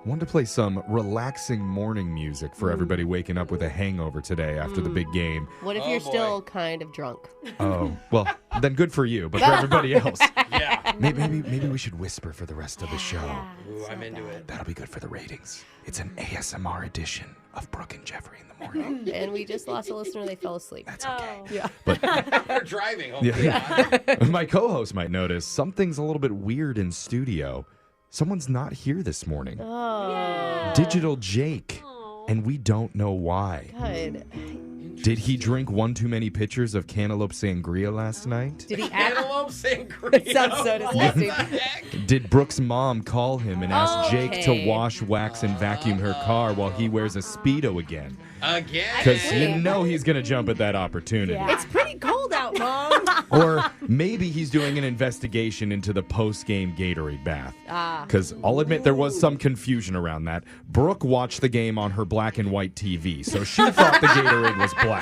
Wanted to play some relaxing morning music for everybody waking up with a hangover today after the big game. What if you're still kind of drunk? Oh, well, then good for you, but for everybody else. Yeah. Maybe we should whisper for the rest of the show. Ooh, I'm into it. That'll be good for the ratings. It's an ASMR edition of Brooke and Jeffrey in the morning. And we just lost a listener. They fell asleep. That's okay. Yeah. They're driving. Oh, Yeah. My co-host might notice something's a little bit weird in studio. Someone's not here this morning. Oh, Digital Jake. And we don't know why. good. Did he drink one too many pitchers of cantaloupe sangria last night? Did he act? Cantaloupe sangria. It sounds so disgusting. What the heck? Did Brooke's mom call him and ask Jake to Okay. wash, wax, and vacuum her car while he wears a Speedo again? Again. Because you know he's going to jump at that opportunity. It's pretty cold out, Mom. Or maybe he's doing an investigation into the post-game Gatorade bath. Because I'll admit there was some confusion around that. Brooke watched the game on her black and white TV, so she thought the Gatorade was black.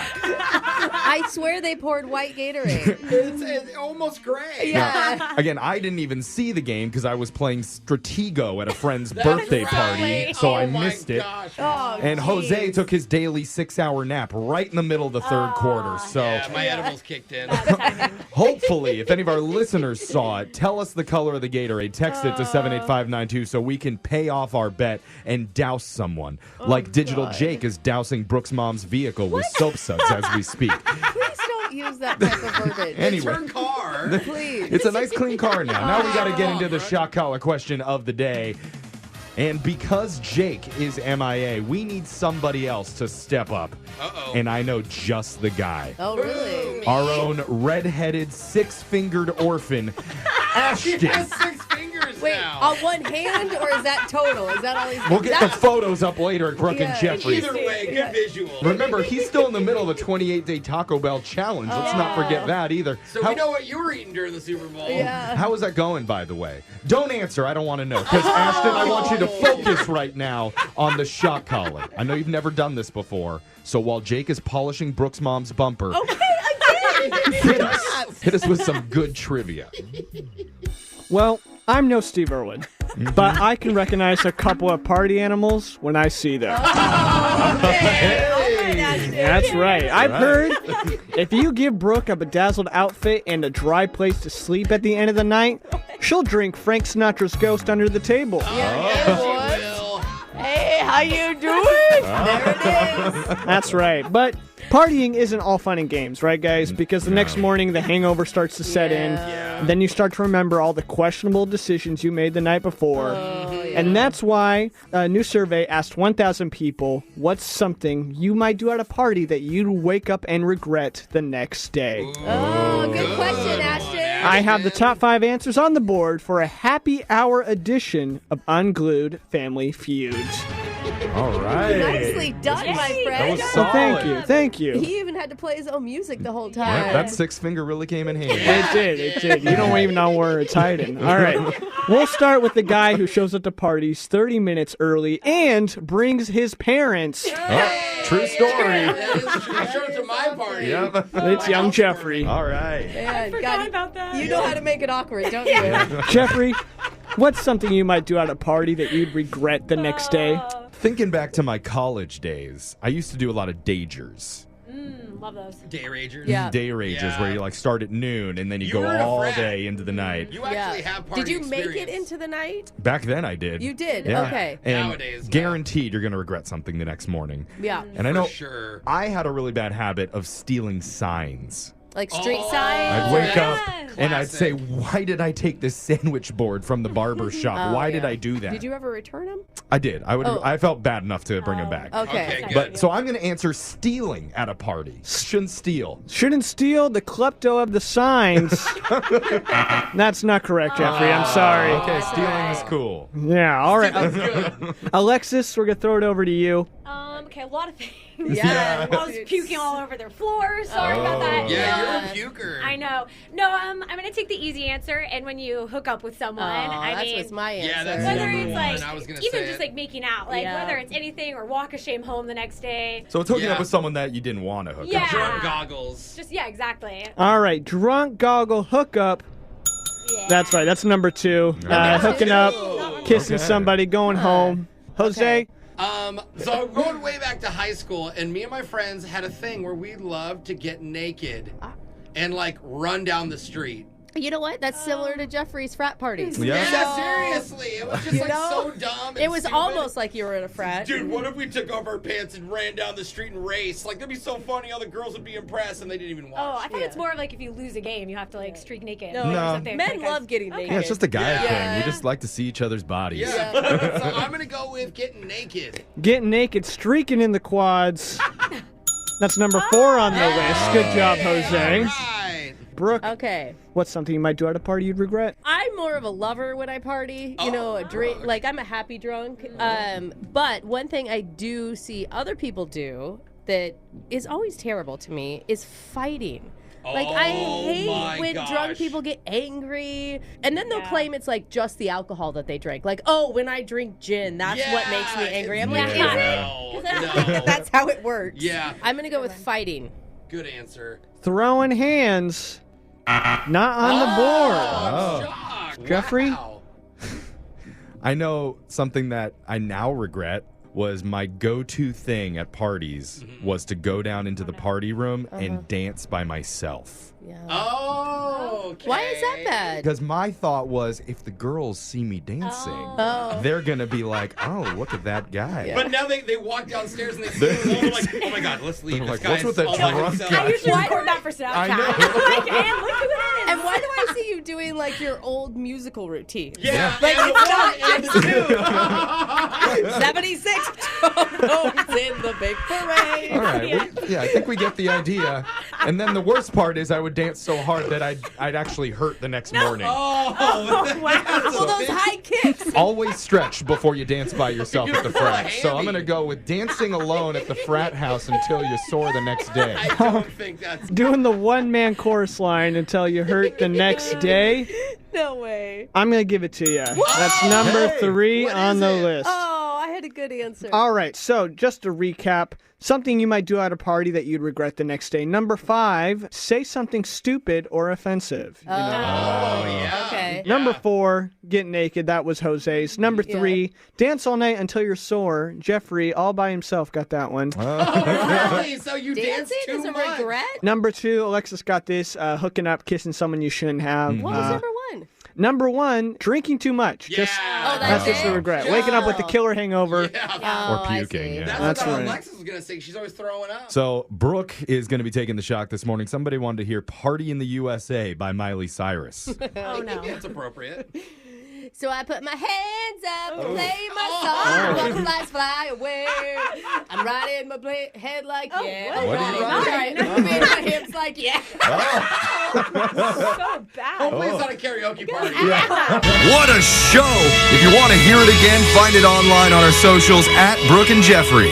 I swear they poured white Gatorade. It's almost gray. Yeah. Again, I didn't even see the game because I was playing Stratego at a friend's birthday party, so I missed it. Gosh. Oh, And Jose geez. took his daily 6-hour nap right in the middle of the third quarter. So Yeah, my edibles kicked in. hopefully, if any of our listeners saw it, tell us the color of the Gatorade. Text it to 78592 so we can pay off our bet and douse someone. Like Digital Jake is dousing Brooke's mom's vehicle with soap suds as we speak. Please don't use that type of verbiage. Anyway. Turn car. Please. It's a nice clean car now. Now we got to get into the shot collar question of the day. And because Jake is MIA, we need somebody else to step up. Uh-oh. And I know just the guy. Oh, really? Our own red-headed, six-fingered orphan, She Ashton. has 6 fingers Wait, now. on one hand, or is that total? Is that all he's We'll get the That's- photos up later at Brooke and Yeah. Jeffrey. Either way, good visual. Remember, he's still in the middle of the 28-day Taco Bell challenge. Let's not forget that either. So we know what you were eating during the Super Bowl. Yeah. How is that going, by the way? Don't answer. I don't want to know. Because, Ashton, I want you to focus right now on the shot collar. I know you've never done this before. So while Jake is polishing Brooke's mom's bumper, hit us with some good trivia. Well, I'm no Steve Irwin, but I can recognize a couple of party animals when I see them. That's right. I've heard if you give Brooke a bedazzled outfit and a dry place to sleep at the end of the night, she'll drink Frank Sinatra's Ghost under the table. Will. Hey, how you doing? There it is. That's right. But partying isn't all fun and games, right, guys? Because the next morning, the hangover starts to set in. Yeah. Then you start to remember all the questionable decisions you made the night before. And that's why a new survey asked 1,000 people, what's something you might do at a party that you'd wake up and regret the next day? Oh, good question, Ashton. I have the top 5 answers on the board for a happy hour edition of Unglued Family Feuds. All right. Nicely done, my That friend. was Well, solid. thank you. He even had to play his own music the whole Yeah, time. that 6-finger really came in handy. It did. You don't even know where it's hiding. All right. We'll start with the guy who shows up to parties 30 minutes early and brings his parents. Oh, true story. That is true. Show it to my party. Yep. It's young Jeffrey. All right. Man, Forgot about that. You know how to make it awkward, don't you? Jeffrey, what's something you might do at a party that you'd regret the next day? Thinking back to my college days, I used to do a lot of dayers. Love those. Day Ragers. Yeah. Day rages Yeah. where you like start at noon and then you You go were in a all frat. day into the night. You actually have party Did you make it experience. into the night? Back then I did. You did? Yeah. Okay. And Nowadays, no. guaranteed you're going to regret something the next morning. Yeah. And I For know sure. I had a really bad habit of stealing signs. Like street Oh. signs? I'd wake up Yes. and I'd say, Classic. why did I take this sandwich board from the barber shop? Oh, Why did yeah. I do that? Did you ever return them? I did. Oh. I felt bad enough to bring them back. Okay. Okay, good. But so I'm going to answer stealing at a party. Shouldn't steal. Shouldn't steal the klepto of the signs. That's not correct, Jeffrey. I'm sorry. Okay, stealing is cool. Yeah, all right. That's good. Alexis, we're going to throw it over to you. Okay, a lot of things. Yeah. I was puking all over their floor. Sorry about that. Yeah, you're a puker. I know. No, I'm gonna take the easy answer. And when you hook up with someone, I that mean, was my answer. Yeah, that's whether number it's one. like I was gonna even say just it. like making out, like Yeah. whether it's anything or walk of shame home the next day. So it's hooking Yeah. up with someone that you didn't want to hook Yeah. up with. Drunk goggles. Just yeah, exactly. All right, drunk goggle hookup. Yeah. That's right. That's number 2. Yeah. Hooking up, Ooh. kissing Okay. somebody, going home. Jose? So I'm going way back to high school, and me and my friends had a thing where we loved to get naked and like run down the street. You know what? That's similar to Jeffrey's frat parties. Yeah. Yeah, seriously. It was just like so dumb. It was stupid. almost like you were in a frat. Dude, what if we took off our pants and ran down the street and raced? Like, that'd be so funny. All the girls would be impressed, and they didn't even watch. Oh, I thought it's Yeah. more of like if you lose a game, you have to like streak naked. No, or No. something. men Like, love getting naked. Yeah, it's just a guy Yeah. thing. We just like to see each other's bodies. Yeah. So I'm going to go with getting naked. Getting naked, streaking in the quads. That's number 4 on the list. Good job, Jose. All right. Brooke, Okay. what's something you might do at a party you'd regret? I'm more of a lover when I party. You know, a drink. Like, I'm a happy drunk. But one thing I do see other people do that is always terrible to me is fighting. Like, I Oh hate my when gosh. drunk people get angry. And then they'll claim it's, like, just the alcohol that they drank. Like, oh, when I drink gin, that's what makes me angry. I'm like, Yeah. is it? No. That's how it works. Yeah. I'm going to go with fighting. Good answer. Throwing hands. Not on the board. Shocked. Jeffrey? Wow. I know something that I now regret was my go-to thing at parties was to go down into the party room and dance by myself. Yeah. Oh, okay. Why is that bad? Because my thought was, if the girls see me dancing, Oh. they're going to be like, oh, look at that guy. But now they walk downstairs and they see you alone, like, oh my god, let's leave. They're This like, what's guy's with that all by drunk himself. guy? I usually Why record do that for Snapchat. I know. Like, and look who it is. And why do I see you doing like your old musical routine? Yeah, Like, and it's the not one and the two. 76 trombones in the big parade. All right. I think we get the idea. And then the worst part is I would dance so hard that I'd actually hurt the next morning. Oh, wow. Well, those high kicks. Always stretch before you dance by yourself at the You're frat. So I'm handy. going to go with dancing alone at the frat house until you're sore the next day. I don't think that's. Doing the one-man chorus line until you hurt the next day. No way. I'm going to give it to you. That's number Hey, 3 what on is the it? list. Oh, I had a good answer. All right, so just to recap, something you might do at a party that you'd regret the next day. Number 5, say something stupid or offensive. You know? Oh, yeah. Okay. Number 4, get naked. That was Jose's. Number 3, dance all night until you're sore. Jeffrey, all by himself, got that one. Oh, really? So you dance Dancing too is a much? regret? Number 2, Alexis got this. Hooking up, kissing someone you shouldn't have. What was number 1? Number 1, drinking too much. Yeah. Just, Oh, that's just a it? regret. Yeah. Waking up with the killer hangover. Yeah. Oh, Or I puking, see. yeah. That's, That's what right. Alexis was going to say. She's always throwing up. So Brooke is going to be taking the shock this morning. Somebody wanted to hear Party in the USA by Miley Cyrus. Oh no. That's appropriate. So I put my hands up to play my song. Butterflies fly away. I'm riding my head like yeah. what? What are you I'm riding? moving my hips like yeah. So bad. Hopefully it's not a karaoke party. What a show! If you want to hear it again, find it online on our socials at Brooke and Jeffrey.